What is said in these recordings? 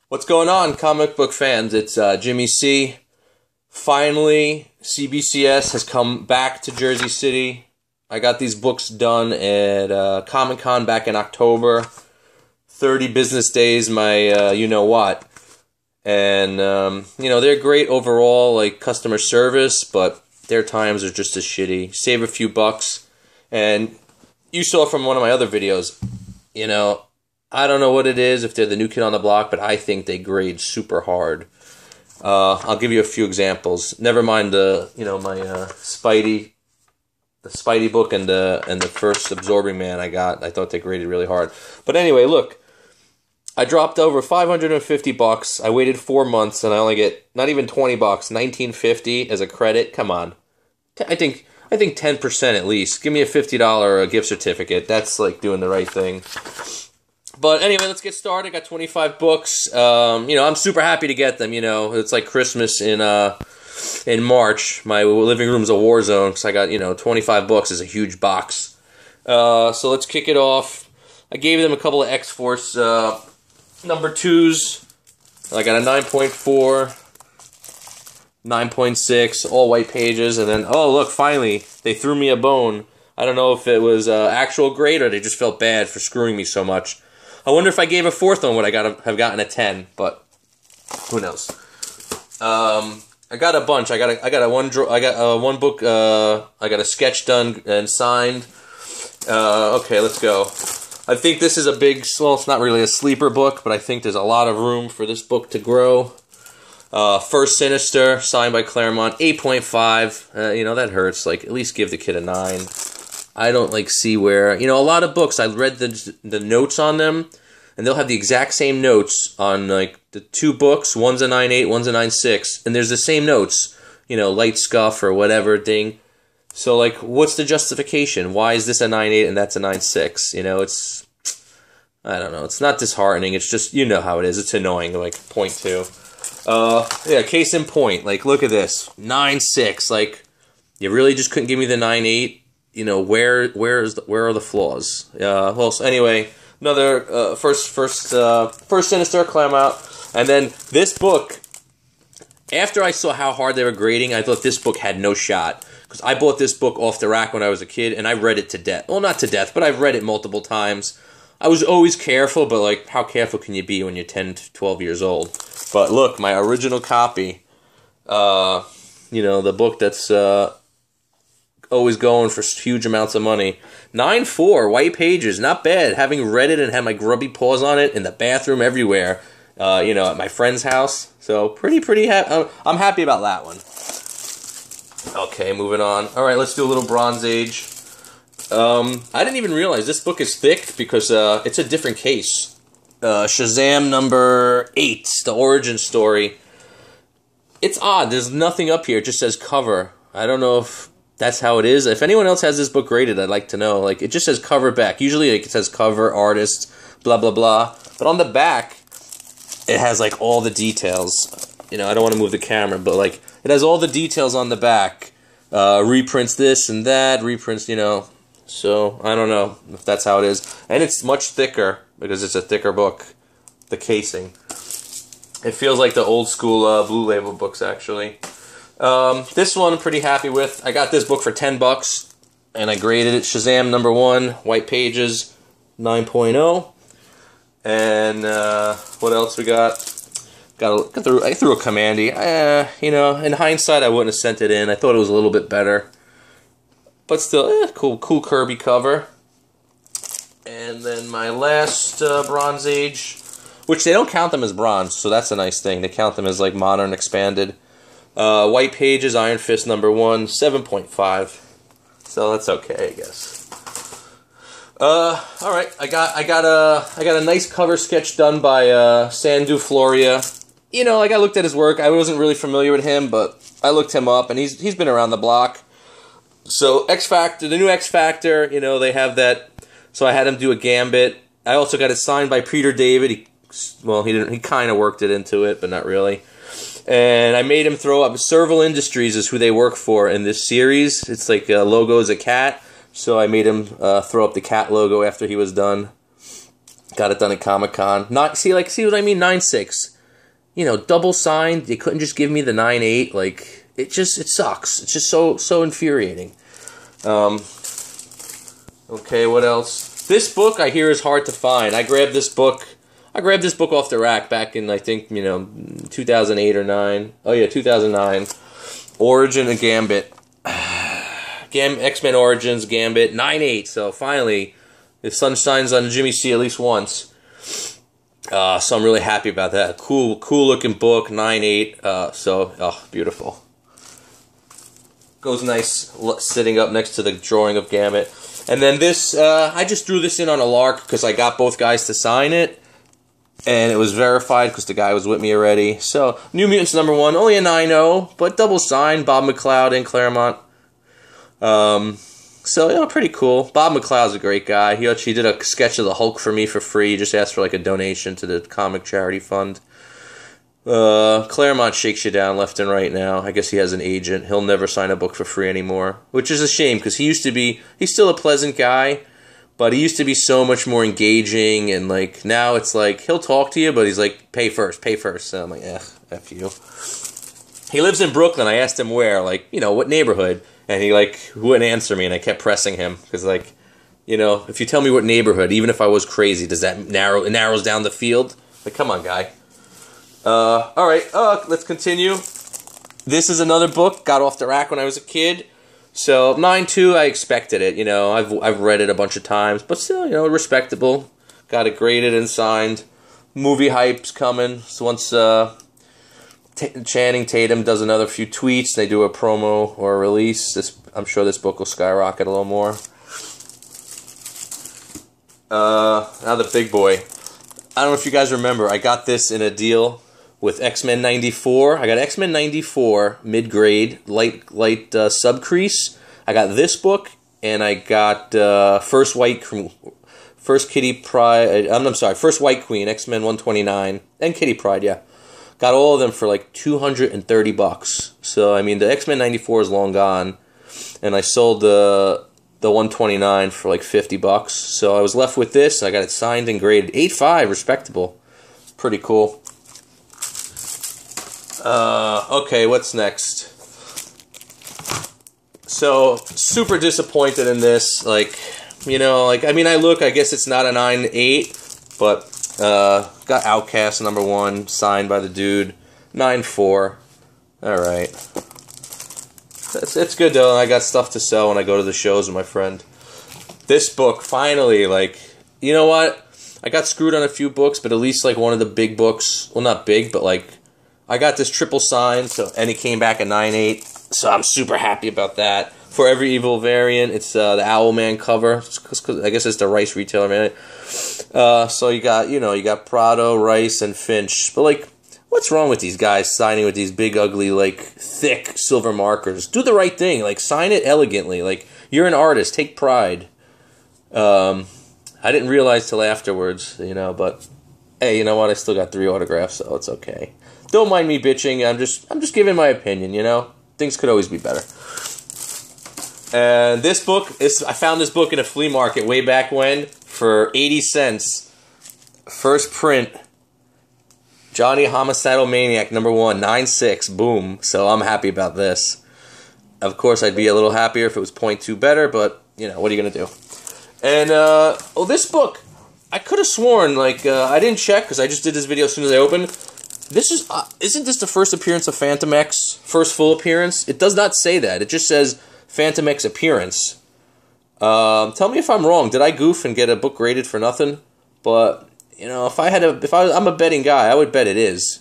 What's going on, comic book fans? It's Jimmy C. Finally, CBCS has come back to Jersey City. I got these books done at Comic-Con back in October. 30 business days, my you-know-what. And, they're great overall, like, customer service, but their times are just as shitty. Save a few bucks. And you saw from one of my other videos, I don't know what it is, if they're the new kid on the block, but I think they grade super hard. I'll give you a few examples. Never mind the Spidey book and the first Absorbing Man I got. I thought they graded really hard. But anyway, look, I dropped over $550. I waited 4 months and I only get not even $20, $19.50 as a credit. Come on, I think 10% at least. Give me a $50 gift certificate. That's like doing the right thing. But anyway, let's get started. Got 25 books. I'm super happy to get them. It's like Christmas in March. My living room's a war zone because I got 25 books is a huge box. So let's kick it off. I gave them a couple of X-Force number 2s. I got a 9.4, 9.6, all white pages, and then look, finally they threw me a bone. I don't know if it was actual grade or they just felt bad for screwing me so much. I wonder if I gave a fourth one, would I have gotten a 10? But who knows? I got a bunch. I got one book. I got a sketch done and signed. Okay, let's go. I think this is a big. Well, it's not really a sleeper book, but I think there's a lot of room for this book to grow. First Sinister, signed by Claremont, 8.5. That hurts. Like, at least give the kid a 9. I don't see where, a lot of books, I read the notes on them, and they'll have the exact same notes on, the 2 books. One's a 9.8, one's a 9.6, and there's the same notes, light scuff or whatever thing. So, what's the justification? Why is this a 9.8 and that's a 9.6? I don't know, it's not disheartening, it's just, how it is, it's annoying, point 2. Case in point, look at this, 9.6, you really just couldn't give me the 9.8? Where are the flaws? So anyway, another first Sinister, Claremont, and then this book. After I saw how hard they were grading, I thought this book had no shot because I bought this book off the rack when I was a kid, and I read it to death. Well, not to death, but I've read it multiple times. I was always careful, but how careful can you be when you're 10 to 12 years old? But look, my original copy. The book that's always going for huge amounts of money. 9.4, white pages, not bad. Having read it and had my grubby paws on it in the bathroom everywhere, at my friend's house. So pretty happy. I'm happy about that one. Okay, moving on. All right, let's do a little Bronze Age. I didn't even realize this book is thick because it's a different case. Shazam number 8, the origin story. It's odd. There's nothing up here. It just says cover. I don't know if that's how it is. If anyone else has this book graded, I'd like to know. It just says cover back. Usually it says cover, artist, blah, blah, blah. But on the back, it has, all the details. I don't want to move the camera, but, it has all the details on the back. Reprints this and that, reprints, So, I don't know if that's how it is. And it's much thicker, because it's a thicker book, the casing. It feels like the old school Blue Label books, actually. This one I'm pretty happy with. I got this book for $10, and I graded it. Shazam number 1, white pages, 9.0. And what else we got? I threw a Commandy. In hindsight, I wouldn't have sent it in. I thought it was a little bit better, but still, cool Kirby cover. And then my last Bronze Age, which they don't count them as bronze, so that's a nice thing. They count them as modern expanded. White pages, Iron Fist number 1, 7.5. So that's okay, I guess. All right, I got a nice cover sketch done by Sandu Floria. I looked at his work. I wasn't really familiar with him, but I looked him up, and he's been around the block. So XFactor, the new XFactor, they have that. So I had him do a Gambit. I also got it signed by Peter David. He kind of worked it into it, but not really. And I made him throw up. Serval Industries is who they work for in this series. It's logo is a cat. So I made him throw up the cat logo after he was done. Got it done at Comic-Con. See what I mean? 9.6. you know, double signed. They couldn't just give me the 9/8. Like, it sucks. It's just so infuriating. Okay, what else? This book I hear is hard to find. I grabbed this book off the rack back in, I think, you know, 2008 or 9. Oh yeah, 2009. Origin of Gambit. X-Men Origins, Gambit, 9/8. So finally, the sun shines on Jimmy C at least once. So I'm really happy about that. Cool looking book, 9/8. Beautiful. Goes nice sitting up next to the drawing of Gambit. And then this, I just threw this in on a lark because I got both guys to sign it. And it was verified because the guy was with me already. So, New Mutants #1, only a 9/0, but double signed, Bob McLeod and Claremont. So, you know, pretty cool. Bob McLeod's a great guy. He actually did a sketch of the Hulk for me for free. He just asked for like a donation to the comic charity fund. Claremont shakes you down left and right now. I guess he has an agent. He'll never sign a book for free anymore, which is a shame because he's still a pleasant guy, but he used to be so much more engaging, and like now it's like he'll talk to you, but he's like, pay first. So I'm like, F you. He lives in Brooklyn. I asked him where, like, you know, what neighborhood, and he like wouldn't answer me, and I kept pressing him because, like, you know, if you tell me what neighborhood, even if I was crazy, does that it narrows down the field? Like, come on, guy. Alright, let's continue. This is another book, got off the rack when I was a kid. So, 9/2, I expected it, you know, I've read it a bunch of times, but still, you know, respectable. Got it graded and signed. Movie hype's coming. So once, Channing Tatum does another few tweets, they do a promo or a release, I'm sure this book will skyrocket a little more. Now the big boy. I don't know if you guys remember, I got this in a deal with X-Men 94. I got X-Men 94 mid-grade, light sub-crease. I got this book, and I got First White Queen, X-Men 129, and Kitty Pryde, yeah. Got all of them for like $230. So, I mean, the X-Men 94 is long gone, and I sold the 129 for like $50. So I was left with this. I got it signed and graded. 8.5, respectable. Pretty cool. Okay, what's next? So, super disappointed in this. Like, you know, like, I mean, I guess it's not a 9/8, but, got Outkast #1, signed by the dude. 9/4. Alright. It's good, though. I got stuff to sell when I go to the shows with my friend. This book, finally, like, you know what? I got screwed on a few books, but at least, like, one of the big books, well, not big, but, like, I got this triple signed, and it came back at 9/8, so I'm super happy about that. For every evil variant, it's the Owlman cover, cause I guess it's the Rice retailer, man. So you got Prado, Rice, and Finch. But, like, what's wrong with these guys signing with these big, ugly, like, thick silver markers? Do the right thing. Like, sign it elegantly. Like, you're an artist. Take pride. I didn't realize till afterwards, you know, but, hey, you know what? I still got 3 autographs, so it's okay. Don't mind me bitching. I'm just giving my opinion, you know? Things could always be better. And this book, I found this book in a flea market way back when for 80 cents. First print. Johnny Homicidal Maniac #1, 9.6, boom. So I'm happy about this. Of course, I'd be a little happier if it was 0.2 better, but, you know, what are you going to do? And, this book, I could have sworn, like, I didn't check because I just did this video as soon as I opened. This is, isn't this the first appearance of Fantomex? First full appearance? It does not say that. It just says Fantomex appearance. Tell me if I'm wrong. Did I goof and get a book graded for nothing? But, you know, I'm a betting guy, I would bet it is.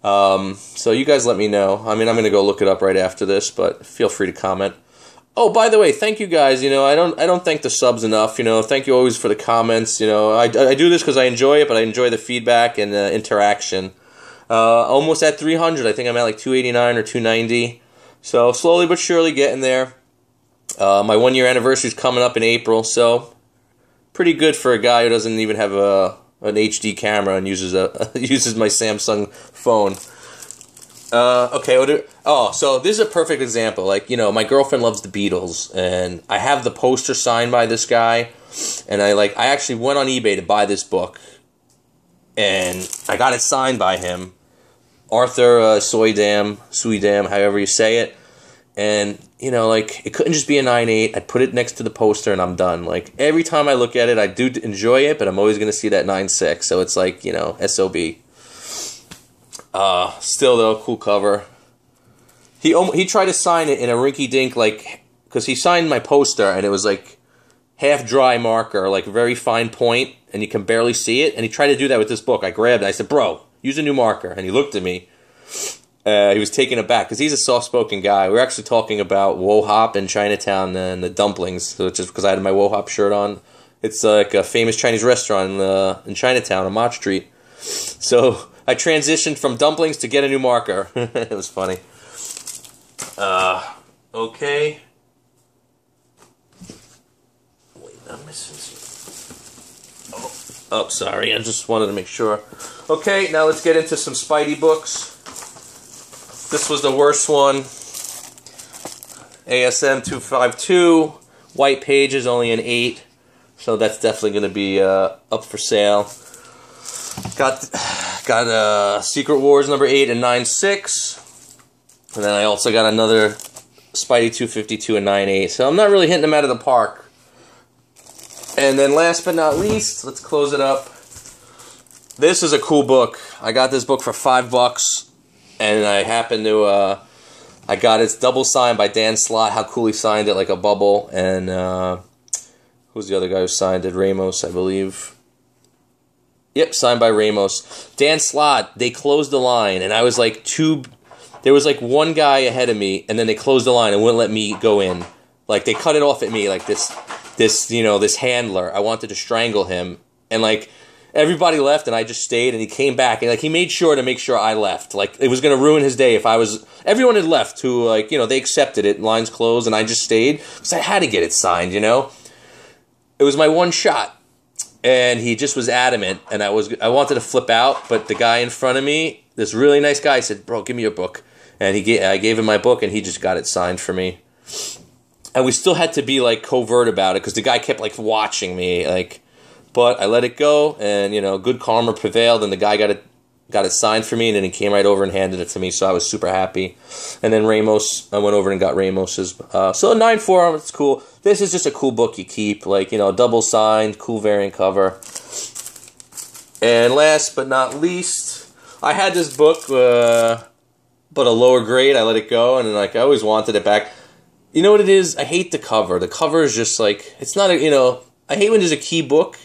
So you guys let me know. I mean, I'm going to go look it up right after this, but feel free to comment. Oh, by the way, thank you guys. You know, I don't thank the subs enough. You know, thank you always for the comments. You know, I do this because I enjoy it, but I enjoy the feedback and the interaction. Almost at 300. I think I'm at like 289 or 290. So slowly but surely getting there. My 1-year anniversary is coming up in April, so pretty good for a guy who doesn't even have an HD camera and uses my Samsung phone. Okay. So this is a perfect example. Like, you know, my girlfriend loves the Beatles, and I have the poster signed by this guy, and I actually went on eBay to buy this book, and I got it signed by him. Arthur Suydam, however you say it. And, you know, like, it couldn't just be a 9.8. I'd put it next to the poster and I'm done. Like, every time I look at it, I do enjoy it, but I'm always going to see that 9.6. So it's like, you know, SOB. Still, though, cool cover. He tried to sign it in a rinky-dink, like, because he signed my poster and it was, like, half-dry marker, like, very fine point, and you can barely see it. And he tried to do that with this book. I grabbed it. I said, bro, use a new marker. And he looked at me. He was taken aback because he's a soft-spoken guy. We were actually talking about Wo Hop in Chinatown and the dumplings, which is because I had my Wo Hop shirt on. It's like a famous Chinese restaurant in Chinatown on Mott Street. So I transitioned from dumplings to get a new marker. It was funny. Okay. Wait, I'm missing some. Oh, sorry. I just wanted to make sure. Okay, now let's get into some Spidey books. This was the worst one. ASM 252. White pages, only an 8. So that's definitely going to be up for sale. Got Secret Wars number 8 and 9.6. And then I also got another Spidey 252 and 9.8. So I'm not really hitting them out of the park. And then last but not least, let's close it up. This is a cool book. I got this book for $5. And I happened to, I got it double signed by Dan Slott. How cool he signed it, like a bubble. And who's the other guy who signed it? Ramos, I believe. Yep, signed by Ramos. Dan Slott, they closed the line. And I was like there was like one guy ahead of me. And then they closed the line and wouldn't let me go in. Like they cut it off at me, like this, you know, this handler. I wanted to strangle him. And like, everybody left, and I just stayed, and he came back, and like he made sure to make sure I left. Like it was going to ruin his day if I was. Everyone had left. Who like, you know, they accepted it. Lines closed, and I just stayed because I had to get it signed. You know, it was my one shot, and he just was adamant, and I wanted to flip out, but the guy in front of me, this really nice guy, said, "Bro, give me your book," and I gave him my book, and he just got it signed for me. And we still had to be like covert about it because the guy kept like watching me, like. But I let it go, and, you know, good karma prevailed, and the guy got it signed for me, and then he came right over and handed it to me, so I was super happy. And then Ramos, I went over and got Ramos's. So 9.4, it's cool. This is just a cool book you keep, like, you know, double signed, cool variant cover. And last but not least, I had this book, but a lower grade. I let it go, and like I always wanted it back. You know what it is? I hate the cover. The cover is just like, it's not a, you know, I hate when there's a key book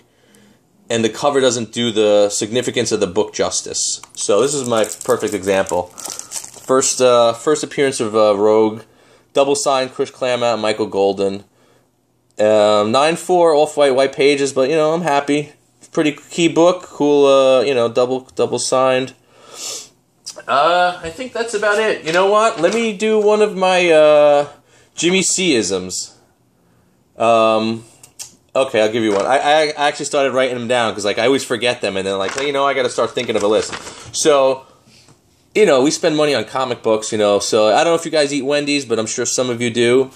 and the cover doesn't do the significance of the book justice. So this is my perfect example. First appearance of Rogue, double signed Chris Claremont and Michael Golden. 9.4 off-white, white pages, but you know I'm happy. Pretty key book, cool. You know, double signed. I think that's about it. You know what? Let me do one of my Jimmy C-isms. Okay, I'll give you one. I actually started writing them down because like I always forget them, and then like, you know, I got to start thinking of a list. So, you know, we spend money on comic books, you know. So I don't know if you guys eat Wendy's, but I'm sure some of you do.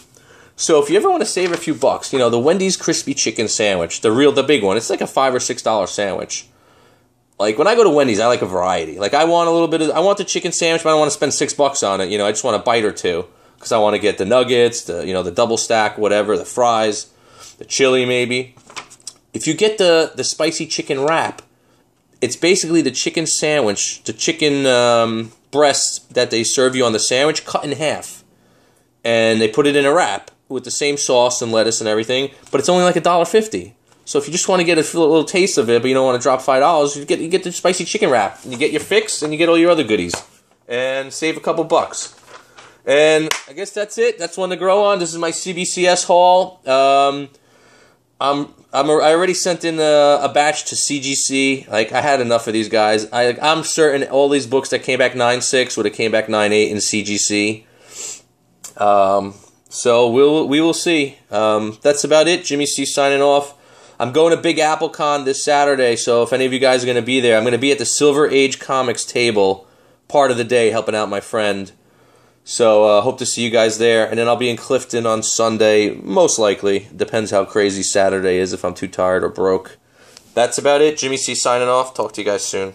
So if you ever want to save a few bucks, you know, the Wendy's crispy chicken sandwich, the big one, it's like a $5 or $6 sandwich. Like when I go to Wendy's, I like a variety. Like I want I want the chicken sandwich, but I don't want to spend $6 on it. You know, I just want a bite or two because I want to get the nuggets, the double stack, whatever, the fries. The chili, maybe. If you get the spicy chicken wrap, it's basically the chicken sandwich, the chicken breast that they serve you on the sandwich, cut in half. And they put it in a wrap with the same sauce and lettuce and everything, but it's only like $1.50. So if you just want to get a little taste of it, but you don't want to drop $5, you get the spicy chicken wrap. And you get your fix, and you get all your other goodies. And save a couple bucks. And I guess that's it. That's one to grow on. This is my CBCS haul. I already sent in a batch to CGC. Like I had enough of these guys. I'm certain all these books that came back 9.6 would have came back 9.8 in CGC. So we will see. That's about it. Jimmy C signing off. I'm going to Big Apple Con this Saturday, so if any of you guys are going to be there, I'm going to be at the Silver Age Comics table part of the day helping out my friend. So hope to see you guys there. And then I'll be in Clifton on Sunday, most likely. Depends how crazy Saturday is, if I'm too tired or broke. That's about it. Jimmy C signing off. Talk to you guys soon.